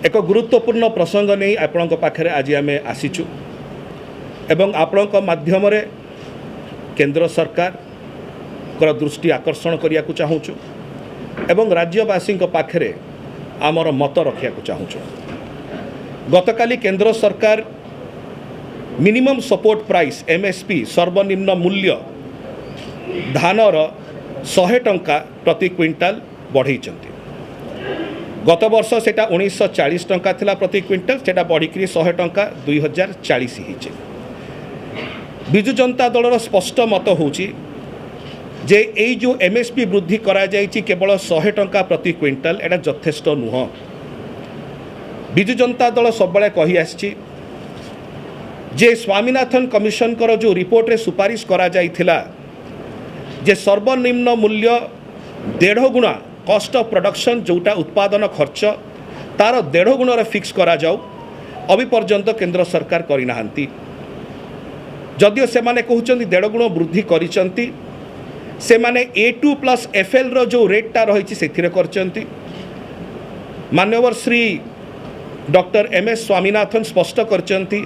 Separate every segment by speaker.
Speaker 1: एक गुरुत्वपूर्ण प्रसंग नहीं आपण पाखे आज आम आसीचु एवं आपण माध्यम केंद्र सरकार कर दृष्टि आकर्षण करने को चाहूँ एवं राज्यवासी पाखे आमर मत रखा चाहूँ। गतकाली केंद्र सरकार मिनिमम सपोर्ट प्राइस एमएसपी सर्वनिम्न मूल्य धानर 100 टंका प्रति क्विंटाल बढ़ई। गत वर्ष से 1940 टंका थिला प्रति क्विंटाल से बढ़िक 100 टंका 2040 हो। विजु जनता दलर स्पष्ट मत होची जे एई जो एमएसपी वृद्धि करा जायछि केवल 100 टंका प्रति क्विंटाल एटा यथेष्ट नुह। विजु जनता दल सब कही आछि जे स्वामीनाथन कमिशन कर जो रिपोर्ट रे सुपारिश करा जायथिला जे सर्वनिम्न मूल्य 1.5 गुणा कॉस्ट ऑफ प्रोडक्शन जोटा उत्पादन खर्च तार 1.5 गुण फिक्स करा जाऊ अभी पर्यंत केंद्र सरकार करना। जदिओ से माने कहउचंती 1.5 गुण वृद्धि करिसंती से माने A2+FL रो जो रेटटा रही से करचंती। मान्यवर श्री डॉक्टर MS स्वामीनाथन स्पष्ट करचंती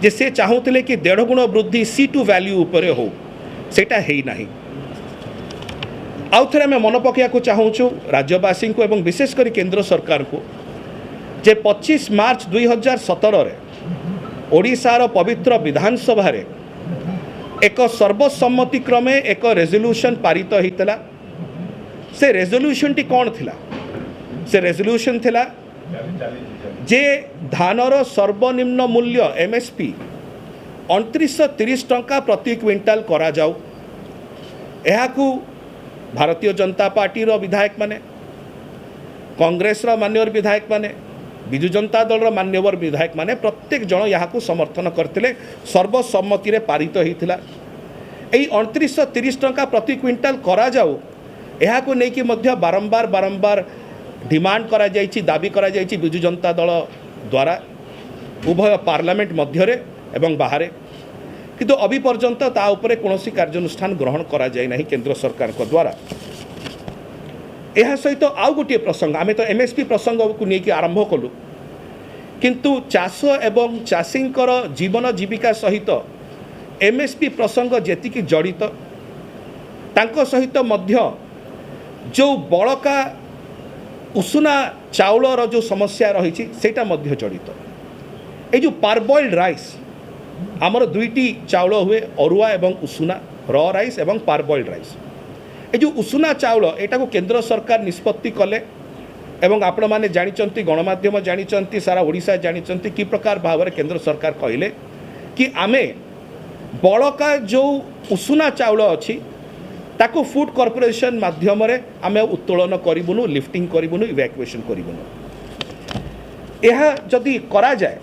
Speaker 1: जे से चाहूले कि 1.5 गुण वृद्धि C2 वैल्यू उपरे हो सेटा हेई नाही। आउ थे आम मन पकड़ चाहूँ राज्यवासी को एवं विशेषकर केंद्र सरकार को जे 25 मार्च 2017 ओडिशार पवित्र विधानसभा रे एक सर्वसम्मति क्रमे एक रेजोल्यूशन पारित होता। से रेजोल्यूशन टी कौन थिला? से रेजोल्यूशन थिला जे धानर सर्वनिम्न मूल्य एमएसपी 2930 टंका प्रति क्विंटाल करा जाऊ। एहाकू भारतीय जनता पार्टी रो विधायक माने, कांग्रेस रो मान्यवर विधायक माने, विजु जनता दल रो मान्यवर विधायक माने प्रत्येक जन यहाँ समर्थन करते सर्वसम्मति रे पारित होता। यही 2930 टंका प्रति क्विंटाल करा जाऊ यहाँ नहीं कि बारंबार बारंबार डिमांड करा जायछि, दाबी करा जायछि विजु जनता दल द्वारा उभय पार्लियामेंट मध्य एवं बाहर, किंतु अभी पर्यंत ता उपरे कौनसी कार्यानुष्ठान ग्रहण करा जाय नहीं केंद्र सरकार को द्वारा। यह सहित आउ गोटे प्रसंग आमे तो एमएसपी प्रसंग को लेकिन आरंभ कलु, किंतु चाष एवं चाषींकर जीवन जीविका सहित एमएसपी प्रसंग जेतिकी जड़ित तांको सहित मध्य जो बड़का उषुना चाउलर जो समस्या रही सेटा मध्य जड़ित। ये जो पारबॉइल्ड राइस आमर दुईटी चाउल हुए अरुआ एवं उषुना र राइस एवं पारबॉइल्ड राइस। ये जो उषुना चाउल एटा को केंद्र सरकार निष्पत्ति कले एवं आपण माने जानिचंती, गणमाध्यम जानिचंती, सारा ओडिशा जानिचंती कि प्रकार भाव में केंद्र सरकार कहले कि आमे बड़का जो उषुना चाउल अच्छी ताको फूड कॉर्पोरेशन माध्यम आमे उत्तोलन करिबुनु, लिफ्टिंग करिबुनु, इवैक्यूएशन करिबुनु। यह जदि करा जाए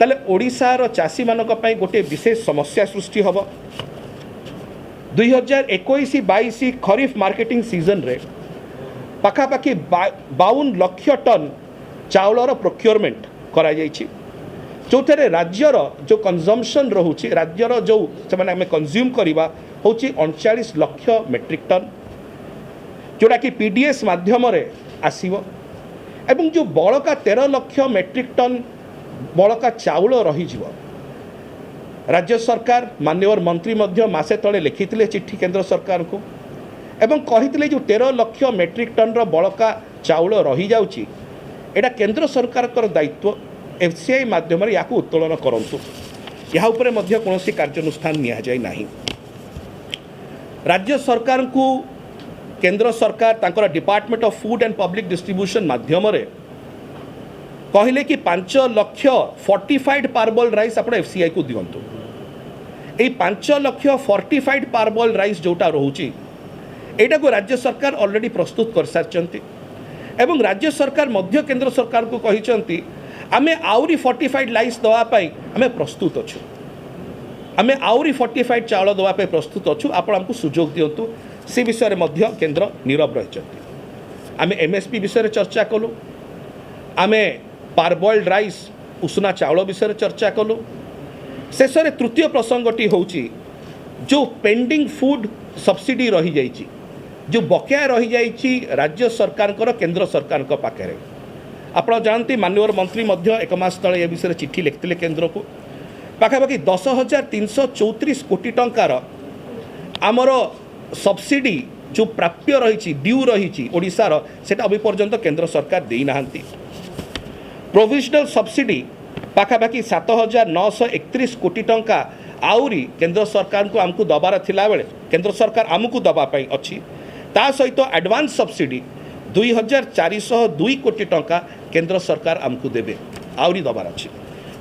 Speaker 1: ताले ओडिशार चाषी मानक पई गोटे विशेष समस्या सृष्टि हब। 2021-22 खरीफ मार्केटिंग सीजन रे पाखापाखि 52 लाख टन चाउलर प्रोक्योरमेंट करा जायछि, जो थे राज्यर जो कंजम्पशन रोचे राज्यर जो से आम कंज्यूम करवा हूँ 39 लाख मेट्रिक टन जोटा कि पीडीएस माध्यम आसीबो। एवं जो बड़का 13 लाख मेट्रिक टन बड़का चाउल रही राज्य सरकार मान्यवर मंत्री मध्य मासे तले लिखिथिले चिट्ठी केंद्र सरकार को एवं कहिथिले जो 13 लाख मेट्रिक टन रो बड़का चाउल रही जाउची एटा केंद्र सरकार कर दायित्व एफसीआई माध्यम या उत्तोलन करंतु। यहाँ उपरे मध्य कौनसी कार्यानुष्ठान निया जाय नाही। राज्य सरकार को केंद्र सरकार तांकर department of food and public distribution माध्यम रे कहले कि 5 लाख फोर्टिफाइड पारबॉइल्ड राइस आप एफसीआई को दिंतु। यही 5 लाख फोर्टिफाइड पारबॉइल्ड राइस जोटा रोचे यहाँ को राज्य सरकार ऑलरेडी प्रस्तुत कर सारी एवं राज्य सरकार मध्य केंद्र सरकार को कही आमे आउरी फोर्टिफाइड राइस दवापाई आमे प्रस्तुत अच्छु, आमे आउरी फोर्टिफाइड चाउल दवापाई प्रस्तुत अच्छु, आपण आमको सुजोग दिंतु। से विषय मध्य केंद्र नीरव रही। आमे एमएसपी विषय चर्चा कलु, आमे पारबॉइल्ड राइस उषुना चाउल विषय चर्चा कलु। शेष में तृतीय प्रसंगटी होची जो पेंडिंग फूड सब्सिडी रही जाइए, जो बकाया रही जाइए राज्य सरकार केंद्र सरकार पाखे आप जानते माननीय मंत्री एक मास तले ए विषय चिठी लिखते केन्द्र को पाखापाखि 10,334 कोटी टंकार आमर सब्सिडी जो प्राप्य रही ड्यू रही ओडिशार सेटा अभी पर्यंत केंद्र सरकार देना प्रोविजनल सब्सिडी पाखापाखि 7,931 कोटी टंका आउरी केंद्र सरकार को आमको दबार थिला बेले केंद्र सरकार आमको दबापाई अच्छी ता सहित एडवांस सब्सिडी 2,402 कोटी टंका केंद्र सरकार आमको देवे आउरी दबार अच्छी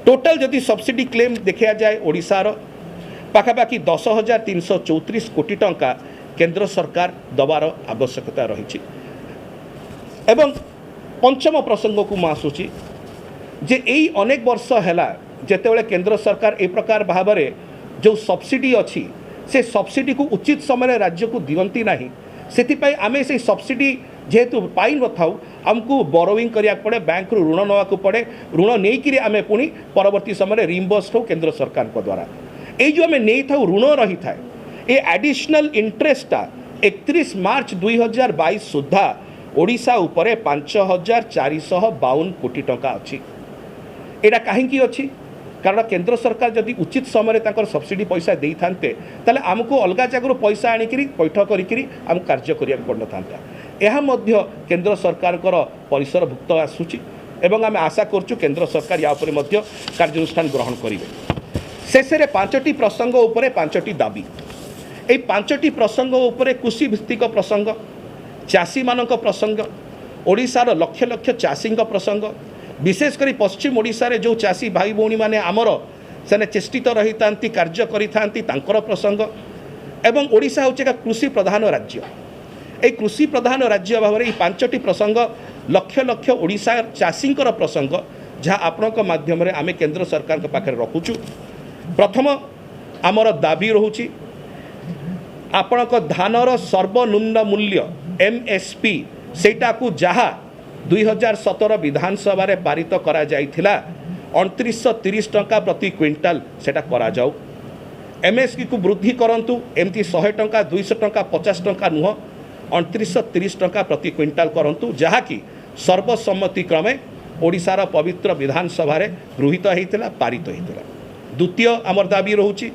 Speaker 1: टोटल जदि सब्सिडी क्लेम देखा जाए ओडिशार पाखापाखि 10,334 कोटी टंका केंद्र सरकार दबार आवश्यकता रही एवं पंचम प्रसंग को मैं आसूची जे यही अनेक वर्ष है जेतेबेले केंद्र सरकार ए प्रकार भाव में जो सब्सिडी अच्छी से सब्सिडी को उचित समय राज्य को दियंती नहीं से आमे से सब्सिडी जेहेतु पाई न था आमको बोरोइंग करिया पड़े बैंक ऋण नवाक पड़े ऋण नहीं आमे पुणी परवर्ती समय रिइंबर्स हो केंद्र सरकार को द्वारा ये जो आम नहीं था ऋण रही था ये एडिशनल इंटरेस्टा 31 मार्च 2022 सुधा ओडिशा उपरे 5,452 कोटी टंका अच्छी एटा कहीं अच्छी कारण केंद्र सरकार जदि उचित समय सब्सिडी पैसा दे था ताले आमको अलग जगह पैसा आणिक पैठ करी आम कार्य करिया पड़ था यह केंद्र सरकार परिसरभुक्त आसूची एवं आम आशा करूँ केंद्र सरकार या कार्यानुष्ठान ग्रहण करेंगे शेष में 5टी प्रसंग उपरे 5टी दाबी ये 5टी प्रसंग उपरे कृषि भित्तिक प्रसंग चाषी मानक प्रसंग ओडिशार लक्ष लक्ष चाषी प्रसंग विशेषकर पश्चिम ओडिशा रे जो चाषी भाई भौणी माने आमर से चेष्टित रही कार्य करी प्रसंग एवं ओडिशा हूँ एक कृषि प्रधान राज्य ये कृषि प्रधान राज्य भाव में 5टी प्रसंग लक्ष लक्ष ओडिशा चाषी प्रसंग जहाँ आपण माध्यम आम केंद्र सरकार पाखे रखुचु प्रथम आमर दाबी रोची आपण धानर सर्वनिम्न मूल्य MSP सेटा को जहाँ 2017 विधानसभा रे पारित करा जाइथिला 2930 टंका प्रति क्विंटाल सेटा करा जाऊ MSP को वृद्धि करंतु एमती 100 टंका 200 टंका 50 टंका नुह 2930 टंका प्रति क्विंटाल करंतु जहाँकि सर्वसम्मति क्रमे ओडिशार पवित्र विधानसभा रे गृहीत होइतिला पारित होइतिला द्वितीय आमर दाबी रोची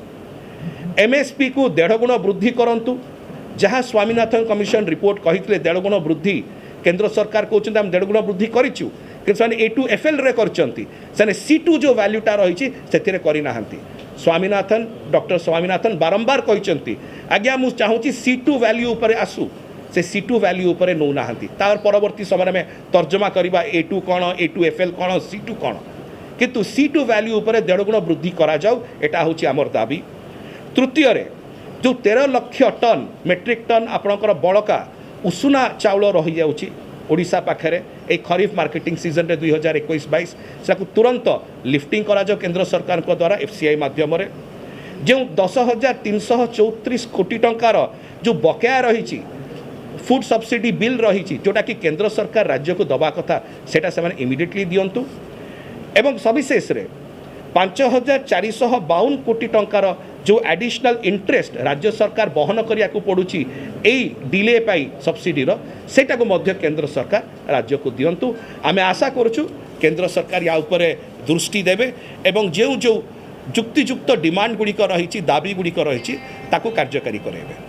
Speaker 1: MSP को 1.5 गुण वृद्धि करंतु जहाँ स्वामीनाथन कमिशन रिपोर्ट कही 1.5 गुण वृद्धि केंद्र सरकार कहते आम 1.5 गुण वृद्धि करूँ कि A2FL रे करछंती से C2 जो वैल्यूटा रही से करना स्वामीनाथन डॉक्टर स्वामीनाथन बारंबार कहते आज्ञा मुझे चाहूँगी C2 वैल्यू उपर आसू से C2 वैल्यू उपर नौ ना तार परवर्ती समय में तर्जमा करवा A2 कौन A2FL कौन C2 कौन किंतु C2 वैल्यू उपर 1.5 गुण वृद्धि करा जाऊ एटा होची आमर दाबी तृतीय रे जो 13 लाख टन मेट्रिक टन आपणकर बड़का उषुना चाउल रही जाउची ओडिशा पाखे एक खरीफ मार्केटिंग सीजन रे 2021-22 से तुरंत लिफ्टिंग करा जाओ केंद्र सरकार को द्वारा FCI माध्यम जो 10,334 कोटी टंकार जो बकाया रही फूड सब्सिडी बिल रही जोटा कि केंद्र सरकार राज्य को दबा कथा सेटा से इमिडिएटली दियंतु एवं सविशेष रे 5,452 कोटी टंकार जो एडिशनल इंटरेस्ट राज्य सरकार बहन करिया को पड़ुची एई डिले पाई सब्सिडी सेटा को मध्य केंद्र सरकार राज्य को दियंतु आमे आशा करूछु केंद्र सरकार या उपरे दृष्टि देवे एवं जो जो जुक्तियुक्त डिमांड गुड़िक रही दाबी गुड़िक रही ताकू कार्यकारी करेंगे।